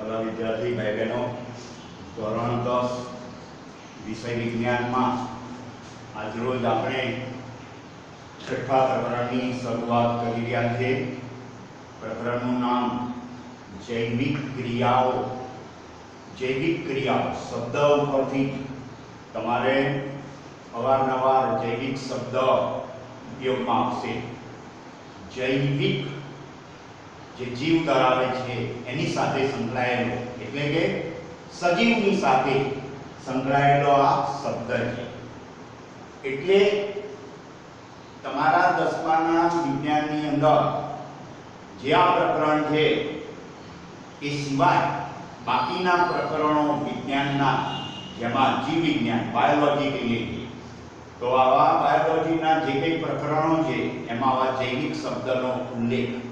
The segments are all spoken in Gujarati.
वाला विद्यार्थी भाई बहनों धोरण 10 विषय विज्ञान में आज रोज आपणे छठा प्रकरण की शुरुआत कर रहा है। प्रकरण नाम जैविक क्रियाओं। जैविक क्रियाओं शब्द उपरथी तमारे अवारनवार जैविक शब्द उपयोग में आवशे। जैविक जे जीव धरावे छे एनी साथे संकळायेलो एटले के सजीवनी साथे संकळायेलो आ शब्द छे। एटले तमारा 10माना विज्ञाननी अंदर जे आ प्रकरण छे ए सिवाय बाकीना प्रकरणों विज्ञानना जेमां जीव विज्ञान बायोलॉजी कहीए छीए तो आवा बायोलॉजीना जे कई प्रकरणों छे एमां आवा जैविक शब्दनो उल्लेख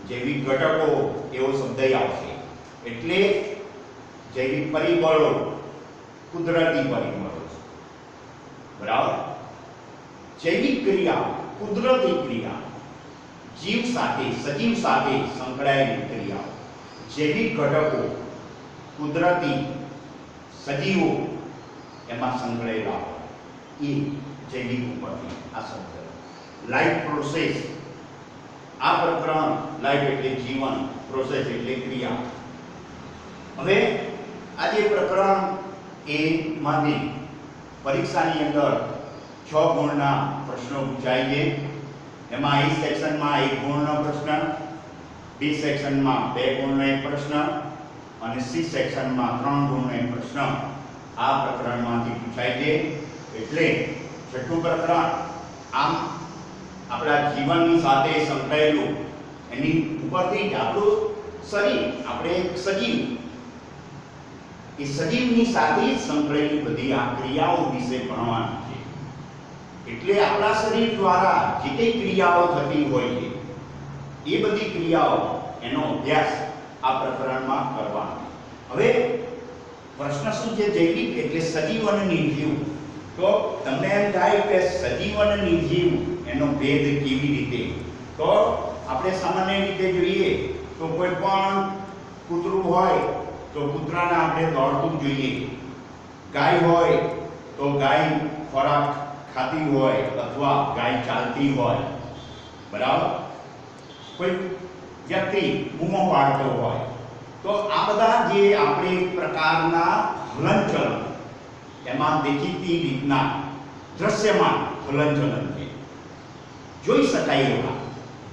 जैविक घटको एवो शब्द आवशे। एटले जैविक परिबळो कुदरती परिबळो बराबर। जैविक क्रिया कुदरती क्रिया जीव साथे सजीव साथे संकळायेली क्रिया। जैविक घटको कुदरती सजीवो एमां संकळायेला ए जैविक उपरथी आ शब्द। लाइफ प्रोसेस आ प्रकरण लाइफ एटले जीवन प्रोसेस एटले क्रिया। हवे आज प्रकरण ए मांथी परीक्षानी अंदर 6 गुणना प्रश्नों पूछाय छे। एमां ए सेक्शन में 1 गुणनो प्रश्न, बी सेक्शन में 2 गुणनो एक प्रश्न और सी सेक्शन में 3 गुणनो एक प्रश्न आ प्रकरण मांथी पूछाय छे। एटले छठुं प्रकरण आम अपना जीवन साथे संकळायेलुं एनी उपरथी ज आपणुं शरीर आपणे एक सजीव ए सजीवनी साथे संकळायेली बधी आ क्रियाओं विषे भणवानुं छे। एटले आपणा शरीर द्वारा जे कई क्रियाओं थती होय छे ए बधी क्रियाओं एनो अभ्यास आ प्रकरणमां करवानो। हवे प्रश्न शुं छे? जैविक एटले सजीव अने निर्जीव। तो तमने एम थाय के सजीव अने निर्जीव एनो भेद केवी रीते? तो આપણે સામાન્ય રીતે જોઈએ તો કોઈ પણ કૂતરું હોય તો કૂતરાને આપણે દોડતું જોઈએ, ગાય હોય તો ગાય ખોરાક ખાતી હોય અથવા ગાય ચાલતી હોય બરાબર। કોઈ વ્યક્તિ બૂમો પાડતો હોય તો આ બધા જે આપણે પ્રકારના હલનચલન એમાં દેખીતી રીતના દ્રશ્યમાન હલનચલન છે જોઈ શકાય એવા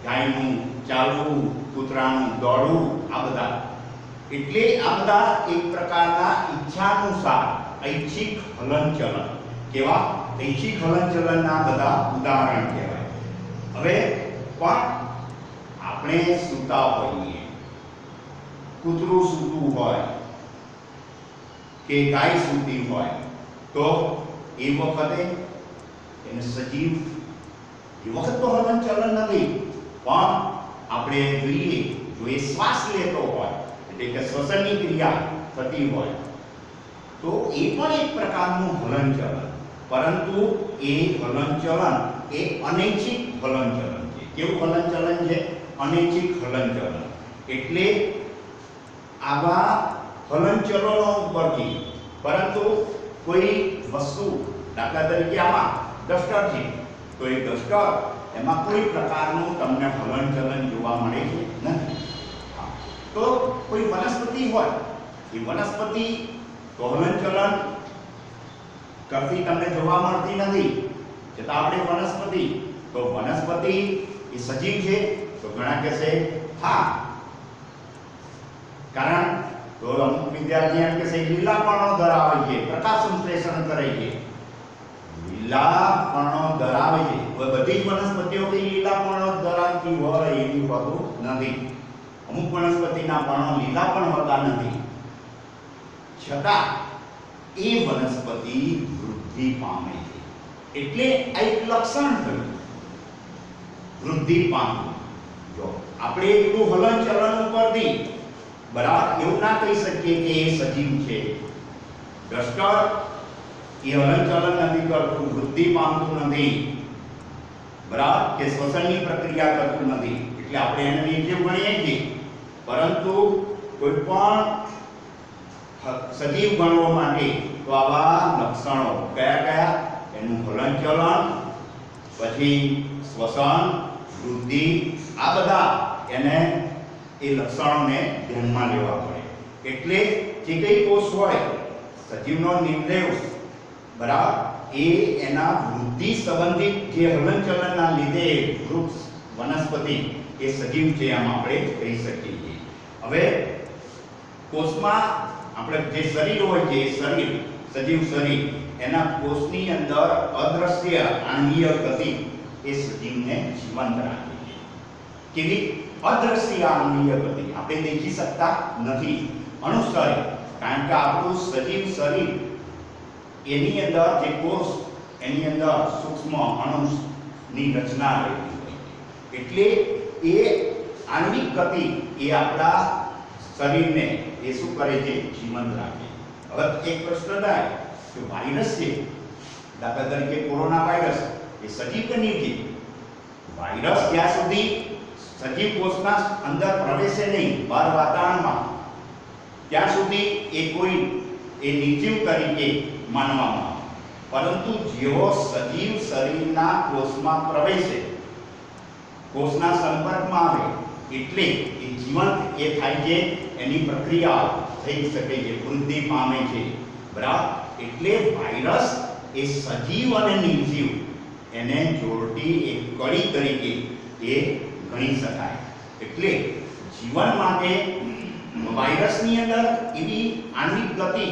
ગાયનું ચાલવું, કૂતરાનું દોડવું આ બધા એટલે આ બધા એક પ્રકારના ઈચ્છાનુસાર ઐચ્છિક હલનચલન કેવા ઐચ્છિક હલનચલનના બધા ઉદાહરણ કહેવાય। હવે પણ આપણે સૂતા હોઈએ, કૂતરું સૂતું હોય કે ગાય સૂતી હોય તો એ વખતે એને સજીવ એ વખત તો હલનચલન નથી પણ આપણે જોઈએ જો એ શ્વાસ લેતો હોય એટલે કે શ્વસનની ક્રિયા થતી હોય તો એ પણ એક પ્રકારનું હલનચલન, પરંતુ એ હલનચલન એ અનૈચ્છિક હલનચલન છે। કેવું હલનચલન છે? અનૈચ્છિક હલનચલન। એટલે આવા હલનચલનો ઉપરથી પરંતુ કોઈ વસ્તુ દાખલા તરીકે આમાં ડસ્ટર છે તો એ ડસ્ટર એમાં કોઈ પ્રકારનું તમને હલનચલન જોવા મળે છે નથી। તો કોઈ વનસ્પતિ હોય એ વનસ્પતિ તો હલનચલન કરતી તમને જોવા મળતી નથી છતાં આપણે વનસ્પતિ તો વનસ્પતિ એ સજીવ છે તો ઘણા કહેશે હા, કારણ તો અમુક વિદ્યાર્થી એમ કહેશે લીલાપણો ધરાવે છે, પ્રકાશ સંશ્લેષણ કરે છે, લીલાપણો ધરાવે છે। બધી જ વનસ્પતિઓ કે લીલાપણો ધરાવતી હોય એવી હોતું નથી। અમુક વનસ્પતિના પર્ણો લીલા પણ હોતા નથી છતાં એ વનસ્પતિ વૃદ્ધિ પામે છે એટલે આ એક લક્ષણ થયું વૃદ્ધિ પામવું। જો આપણે એટલું હલનચલન ઉપરથી બરાબર એવું ના કહી શકીએ કે એ સજીવ છે। ડસ્ટર એ હલનચલન નથી કરતું, વૃદ્ધિ પામતું નથી બરાબર કે શ્વસનની પ્રક્રિયા કરતું નથી એટલે આપણે એને નિર્જીવ ગણીએ છીએ। પરંતુ કોઈ પણ સજીવ ગણવા માટે તો આવા લક્ષણો કયા કયા? એનું હલનચલન, પછી શ્વસન, વૃદ્ધિ, આ બધા એને એ લક્ષણોને ધ્યાનમાં લેવા પડે. એટલે જે કઈ કોષ હોય સજીવનો નિર્દેશ બરાબર એ એના વૃદ્ધિ સંબંધિત જે હલનચલનના લીધે વૃક્ષ વનસ્પતિ એ સજીવ છે એમ આપણે કહી શકીએ છીએ. હવે કોષમાં આપણે જે શરીર હોય છે એ શરીર સજીવ શરીર એના કોષની અંદર અદ્રશ્ય આંગીય ગતિ એ સજીવને જીવંત રાખે છે. કેવી અદ્રશ્ય આંગીય ગતિ? આપણે દેખી શકતા નથી અનુસરે, કારણ કે આપણું સજીવ શરીર એની અંદર જે કોષ એની અંદર સૂક્ષ્મ અણુની રચના રહેલી હોય એટલે એ આણ્વિક ગતિ એ આપણા શરીરને એ શું કરે છે? જીવંત રાખે. હવે એક પ્રશ્ન થાય કે વાયરસ છે, દાખલા તરીકે કોરોના વાયરસ એ સજીવ કે નિર્જીવ? વાયરસ જ્યાં સુધી સજીવ કોષના અંદર પ્રવેશે નહીં બહાર વાતાવરણમાં ત્યાં સુધી એ કોઈ એ નિર્જીવ તરીકે માનવામાં આવે. પરંતુ જેવો સજીવ શરીરના કોષમાં પ્રવેશે, કોષના સંપર્કમાં આવે એટલે એ જીવંત એ થાય છે, એની પ્રક્રિયા થઈ શકે છે, વૃદ્ધિ પામે છે બરાબર. એટલે વાયરસ એ સજીવ અને નિર્જીવ એને જોડતી એક કડી તરીકે એ ગણી શકાય. એટલે જીવન માટે વાયરસની અંદર એવી આણ્વિક ગતિ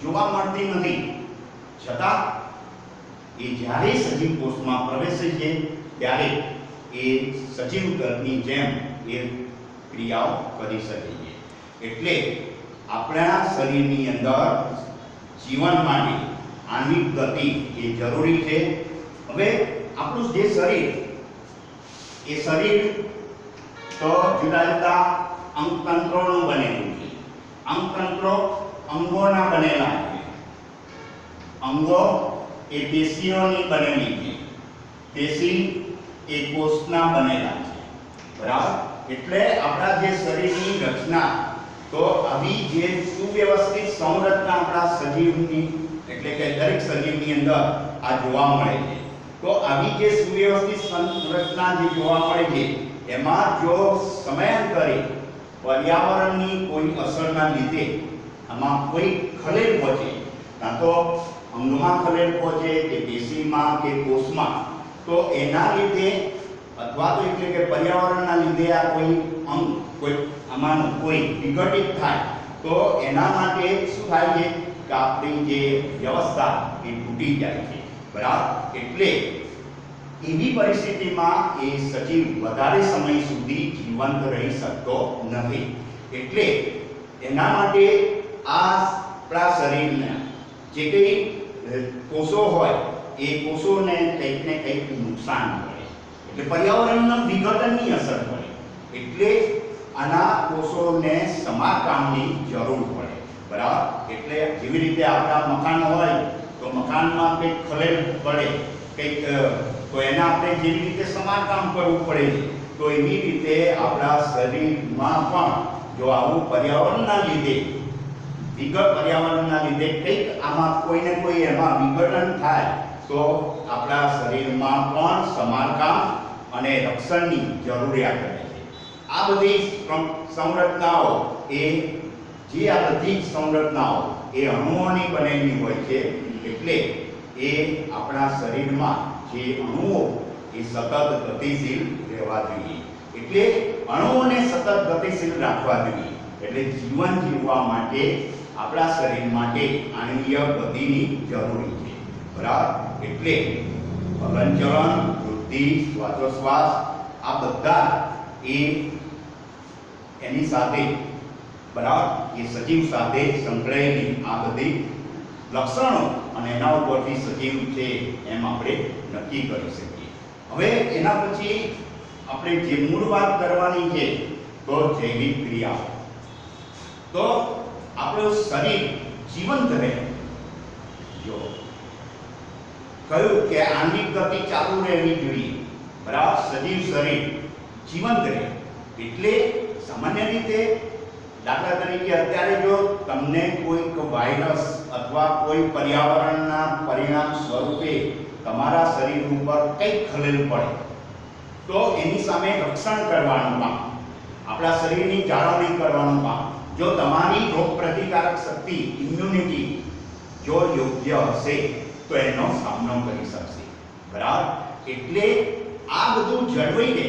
જોવા મળતી નથી, છતાં એ જ્યારે સજીવ કોષમાં પ્રવેશે છે ત્યારે એ સજીવ દળની જેમ એ ક્રિયાઓ કરી શકે છે. એટલે આપણા શરીરની અંદર જીવન માટે આણ્વિક ગતિ એ જરૂરી છે. હવે આપણું જે શરીર એ શરીર તો જુદા જુદા અંગતંત્રોનું બનેલું છે. અંગતંત્રો અંગોના બનેલા છે. અંગો એ પેશીઓની બનેલી છે. પેશી એ કોષના બનેલા છે બરાબર. એટલે આપણા જે શરીરની રચના તો આવી જે સુવ્યવસ્થિત સંરચના આપણા સજીવની એટલે કે દરેક સજીવની અંદર આ જોવા મળે છે. તો આવી જે સુવ્યવસ્થિત સંરચના જે જોવા મળે છે એમાં જો સમયાંતરે પર્યાવરણની કોઈ અસરના લીધે આમાં કોઈ ખલેલ પહોંચે, કાં તો અંગમાં ખલેલ પહોંચે કે પેશીમાં કે કોષમાં, તો એના લીધે અથવા તો એટલે કે પર્યાવરણના લીધે આ કોઈ અંગ કોઈ આમાંનું કોઈ વિઘટિત થાય તો એના માટે શું થાય છે કે આપણી જે વ્યવસ્થા એ તૂટી જાય છે બરાબર. એટલે એવી પરિસ્થિતિમાં એ સજીવ વધારે સમય સુધી જીવંત રહી શકતો નથી. એટલે એના માટે આ આપણા શરીરના જે કંઈ કોષો હોય એ કોષોને કંઈક ને કંઈક નુકસાન પડે એટલે પર્યાવરણના વિઘટનની અસર પડે એટલે આના કોષોને સમારકામની જરૂર પડે બરાબર. એટલે જેવી રીતે આપણા મકાન હોય તો મકાનમાં કંઈક ખલેલ પડે કંઈક તો એના આપણે જેવી રીતે સમારકામ કરવું પડે તો એવી રીતે આપણા શરીરમાં પણ જો આવું પર્યાવરણના લીધે પર્યાવરણના લીધે કંઈક આમાં કોઈને કોઈ એમાં વિઘટન થાય તો આપણા શરીરમાં પણ સમારકામ અને રક્ષણની જરૂરિયાત રહે છે. આ બધી સંરચનાઓ એ જે આ બધી સંરચનાઓ એ અણુઓની બનેલી હોય છે. એટલે એ આપણા શરીરમાં જે અણુઓ એ સતત ગતિશીલ રહેવા જોઈએ. એટલે અણુઓને સતત ગતિશીલ રાખવા જોઈએ. એટલે જીવન જીવવા માટે આપણા શરીર માટે આણ્વીય ગતિની જરૂરી છે બરાબર. એટલે હલનચલન, વૃદ્ધિ, શ્વાસોશ્વાસ આ બધા એ એની સાથે બરાબર એ સજીવ સાથે સંકળાયેલી આ બધી લક્ષણો અને એના ઉપરથી સજીવ છે એમ આપણે નક્કી કરી શકીએ. હવે એના પછી આપણે જે મૂળ વાત કરવાની છે તો જૈવિક ક્રિયાઓ. તો આપણું શરીર જીવંત રહે, જો કહ્યું કે આંતરિક ગતિ ચાલુ રહેવી જોઈએ બરાબર. સજીવ શરીર જીવંત રહે એટલે સામાન્ય રીતે દાખલા તરીકે અત્યારે જો તમને કોઈક વાયરસ અથવા કોઈ પર્યાવરણના પરિણામ સ્વરૂપે તમારા શરીર ઉપર કંઈક ખલેલ પડે તો એની સામે રક્ષણ કરવાનું કામ, આપણા શરીરની જાળવણી કરવાનું કામ, જો તમારી રોગ પ્રતિકારક શક્તિ ઇમ્યુનિટી જો યોગ્ય હશે તો એનો સામનો કરી શકશે. બરાબર? એટલે આ બધું જળવાઈ રહે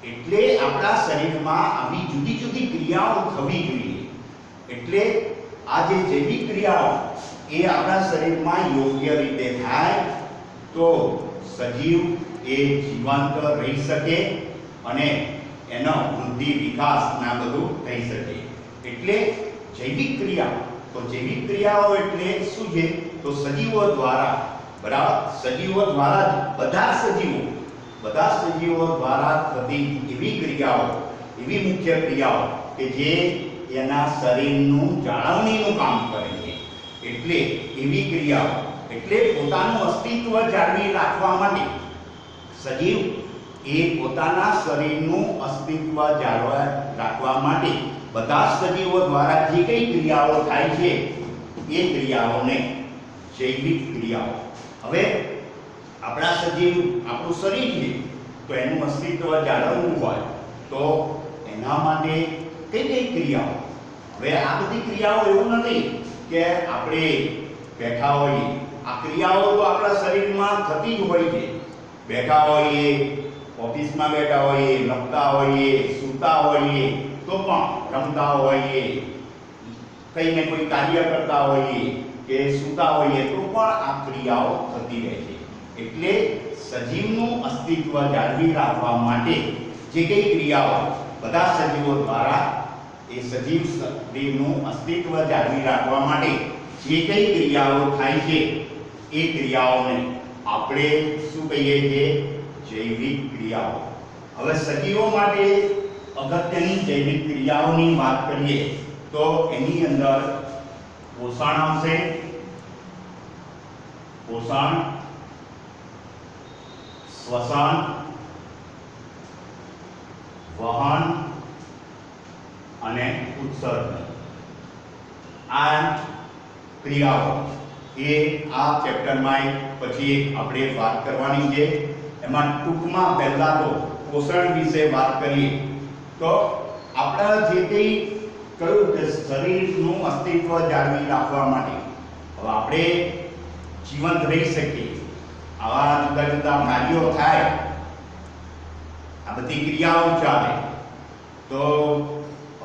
એટલે આપણા શરીરમાં આવી જુદી જુદી ક્રિયાઓ થવી જોઈએ. એટલે આ જે જૈવિક ક્રિયાઓ એ આપણા શરીરમાં યોગ્ય રીતે થાય તો સજીવ એ જીવંત રહી શકે અને એનો વૃદ્ધિ વિકાસ ના બધું થઈ શકે. એટલે જૈવિક ક્રિયા, તો જૈવિક ક્રિયાઓ એટલે શું છે? તો સજીવો દ્વારા, બરાબર, સજીવો દ્વારા બધા સજીવો દ્વારા થતી એવી ક્રિયાઓ, એવી મુખ્ય ક્રિયાઓ કે જે એના શરીરનું જાળવણીનું કામ કરે છે. એટલે એવી ક્રિયાઓ, એટલે પોતાનું અસ્તિત્વ જાળવી રાખવા માટે સજીવ એ પોતાના શરીરનું અસ્તિત્વ જાળવી રાખવા માટે બધા સજીવો દ્વારા જે કઈ ક્રિયાઓ થાય છે એ ક્રિયાઓને જૈવિક ક્રિયાઓ. હવે આપણા સજીવ, આપણું શરીર છે તો એનું અસ્તિત્વ જાળવવું હોય તો એના માટે કઈ કઈ ક્રિયાઓ? હવે આ બધી ક્રિયાઓ એવું નથી કે આપણે બેઠા હોઈએ, આ ક્રિયાઓ તો આપણા શરીરમાં થતી જ હોય છે. બેઠા હોઈએ, ઓફિસમાં બેઠા હોઈએ, લખતા હોઈએ, સૂતા હોઈએ, તો પણ રમતા હોઈએ, કંઈ ને કોઈ કાર્ય કરતા હોઈએ કે સૂતા હોઈએ તો પણ આ ક્રિયાઓ થતી રહે છે. એટલે સજીવનું અસ્તિત્વ જાળવી રાખવા માટે જે કઈ ક્રિયાઓ બધા સજીવો દ્વારા, એ સજીવ શરીરનું અસ્તિત્વ જાળવી રાખવા માટે જે કઈ ક્રિયાઓ થાય છે એ ક્રિયાઓને આપણે શું કહીએ છીએ? જૈવિક ક્રિયાઓ. હવે સજીવો માટે અગત્યની જૈવિક ક્રિયાઓની વાત કરીએ તો એની અંદર પોષણ આવશે, પોષણ, શ્વસન, વહન અને ઉત્સર્જન. આ ક્રિયાઓ એ આ ચેપ્ટરમાં પછી આપણે વાત કરવાની છે. એમાં ટૂંકમાં પહેલા તો પોષણ વિશે વાત કરીએ તો આપણા જે કંઈ કહ્યું કે શરીરનું અસ્તિત્વ જાળવી રાખવા માટે, હવે આપણે જીવંત રહી શકીએ, આવા જુદા જુદા કાર્યો થાય, આ બધી ક્રિયાઓ ચાલે તો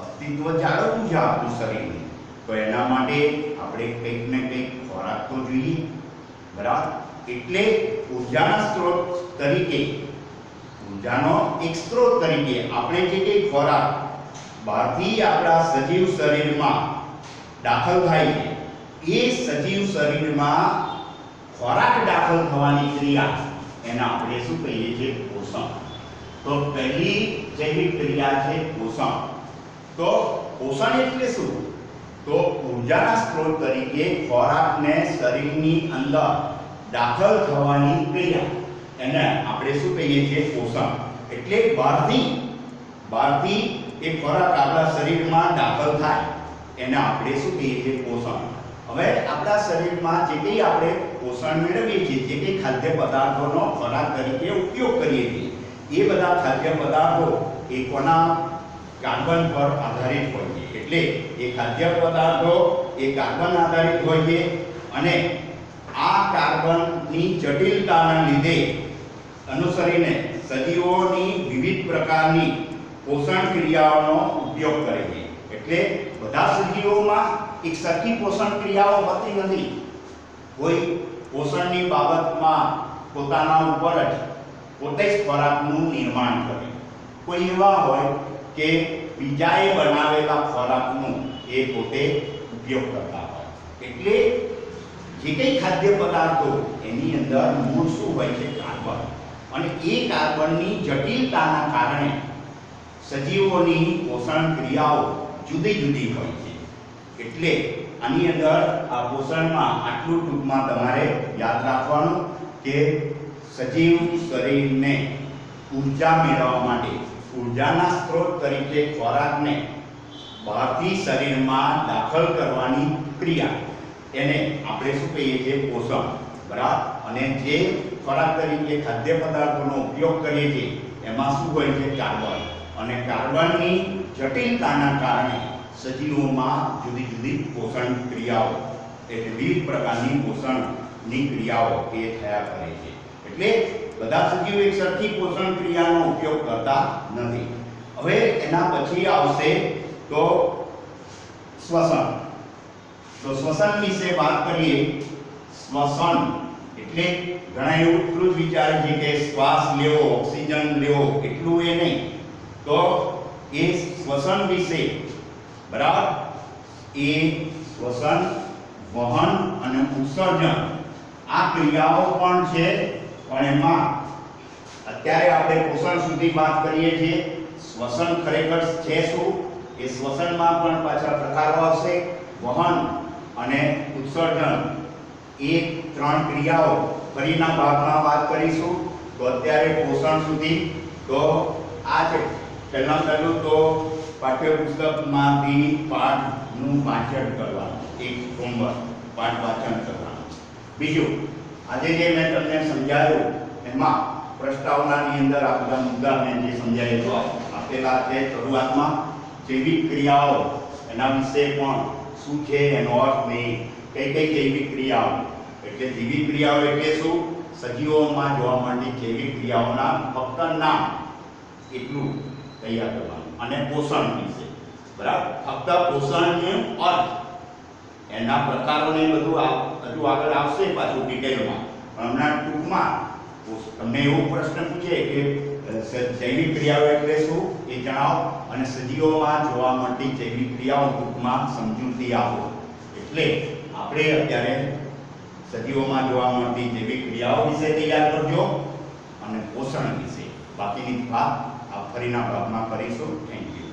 અસ્તિત્વ જાળવવું છે આપણું શરીરનું. તો એના માટે આપણે કંઈક ને કંઈક ખોરાક તો જોઈએ. બરાબર? એટલે ઉર્જાના સ્ત્રોત તરીકે, ઉર્જાનો એક સ્ત્રોત તરીકે આપણે જે કંઈ ખોરાક બહારથી આપણા સજીવ શરીરમાં દાખલ થાય છે એ સજીવ શરીરમાં ખોરાક દાખલ થવાની ક્રિયા એને આપણે શું કહીએ છીએ? પોષણ. તો પહેલી જૈવિક ક્રિયા છે પોષણ. તો પોષણ એટલે શું? તો ઉર્જાના સ્ત્રોત તરીકે ખોરાકને શરીરની અંદર દાખલ થવાની ક્રિયા એને આપણે શું કહીએ છીએ? પોષણ. એટલે બહારથી એ ખોરાક આપણા શરીરમાં દાખલ થાય એને આપણે શું કહીએ છીએ? પોષણ. હવે આપણા શરીરમાં જે કંઈ આપણે પોષણ મેળવીએ છીએ, જે કંઈ ખાદ્ય પદાર્થોનો ખોરાક તરીકે ઉપયોગ કરીએ છીએ, એ બધા ખાદ્ય પદાર્થો એ કોના? કાર્બન પર આધારિત હોય છે. એટલે એ ખાદ્ય પદાર્થો એ કાર્બન આધારિત હોય છે અને આ કાર્બનની જટિલતાના લીધે અનુસરીને સજીવોની વિવિધ પ્રકારની પોષણ ક્રિયાઓનો ઉપયોગ કરે છે. એટલે બધા સજીવોમાં એક સરખી પોષણ ક્રિયાઓ હોતી નથી. કોઈ પોષણની બાબતમાં પોતાના ઉપર જ પોતે જ ખોરાકનું નિર્માણ કરે, કોઈ એવા હોય કે બીજાએ બનાવેલા ખોરાકનું એ પોતે ઉપયોગ કરતા હોય. એટલે જે કંઈ ખાદ્ય પદાર્થો એની અંદર મૂળ શું હોય છે? કાર્બન. અને એ કાર્બનની જટિલતાના કારણે સજીવોની પોષણ ક્રિયાઓ જુદી જુદી હોય છે. એટલે આની અંદર આ પોષણમાં આટલું ટૂંકમાં તમારે યાદ રાખવાનું કે સજીવ શરીરને ઉર્જા મેળવવા માટે, ઉર્જાના સ્ત્રોત તરીકે ખોરાકને બહારથી શરીરમાં દાખલ કરવાની ક્રિયા, એને આપણે શું કહીએ છીએ? પોષણ. બરાબર. અને જે ખોરાક તરીકે ખાદ્ય પદાર્થોનો ઉપયોગ કરીએ છીએ એમાં શું હોય છે? કાર્બન. અને કાર્બનની જટિલતાના કારણે સજીવોમાં જુદી જુદી પોષણ ક્રિયાઓ, એટલે વિવિધ પ્રકારની પોષણની ક્રિયાઓ એ થયા કરે છે. એટલે બધા સજીવો એક સરખી પોષણ ક્રિયાનો ઉપયોગ કરતા નથી. હવે એના પછી આવશે તો શ્વસન. તો શ્વસન વિશે વાત કરીએ. શ્વસન એટલે ઘણા એવું એટલું જ વિચારે છે કે શ્વાસ લેવો, ઓક્સિજન લેવો, એટલું એ નહીં. તો એ શ્વસન વિશે, બરાબર, એ શ્વસન, વહન અને ઉત્સર્જન આ ક્રિયાઓ પણ છે. પણ એમાં અત્યારે આપણે પોષણ સુધી વાત કરીએ છીએ. શ્વસન ખરેખર છે શું? એ શ્વસનમાં પણ પાછા પ્રકારો આવશે. વહન અને ઉત્સર્જન એ ત્રણ ક્રિયાઓ ફરીના ભાગમાં વાત કરીશું. તો અત્યારે પોષણ સુધી તો આ છે. પહેલું તો પાઠ્યપુસ્તકમાંથી પાઠનું વાંચન કરવાનું, એક હોમવર્ક, પાઠ વાંચન કરવાનું. બીજું, આજે જે મેં તમને સમજાવ્યું એમાં પ્રસ્તાવનાની અંદર આ બધા મુદ્દા મેં જે સમજાવ્યું આપેલા છે. શરૂઆતમાં જૈવિક ક્રિયાઓ એના વિશે પણ શું છે એનો અર્થ નહીં, કઈ કઈ જૈવિક ક્રિયાઓ, એટલે જૈવિક ક્રિયાઓ એટલે શું? સજીવોમાં જોવા મળતી જૈવિક ક્રિયાઓના ફક્ત નામ એટલું તૈયાર કરવાનું. અને પોષણ વિશે, બરાબર, ફક્ત પોષણનો અર્થ, એના પ્રકારોને બધું હજુ આગળ આવશે પાછું ડિટેલમાં. પણ હમણાં ટૂંકમાં તમને એવો પ્રશ્ન પૂછે કે જૈવિક ક્રિયાઓ એટલે શું એ જણાવો, અને સજીવોમાં જોવા મળતી જૈવિક ક્રિયાઓ ટૂંકમાં સમજૂતી આપો. એટલે આપણે અત્યારે સજીવોમાં જોવા મળતી જૈવિક ક્રિયાઓ વિશે તૈયાર કરજો અને પોષણ વિશે બાકીની વાત આ ફરીના ભાગમાં કરીશું. Thank you.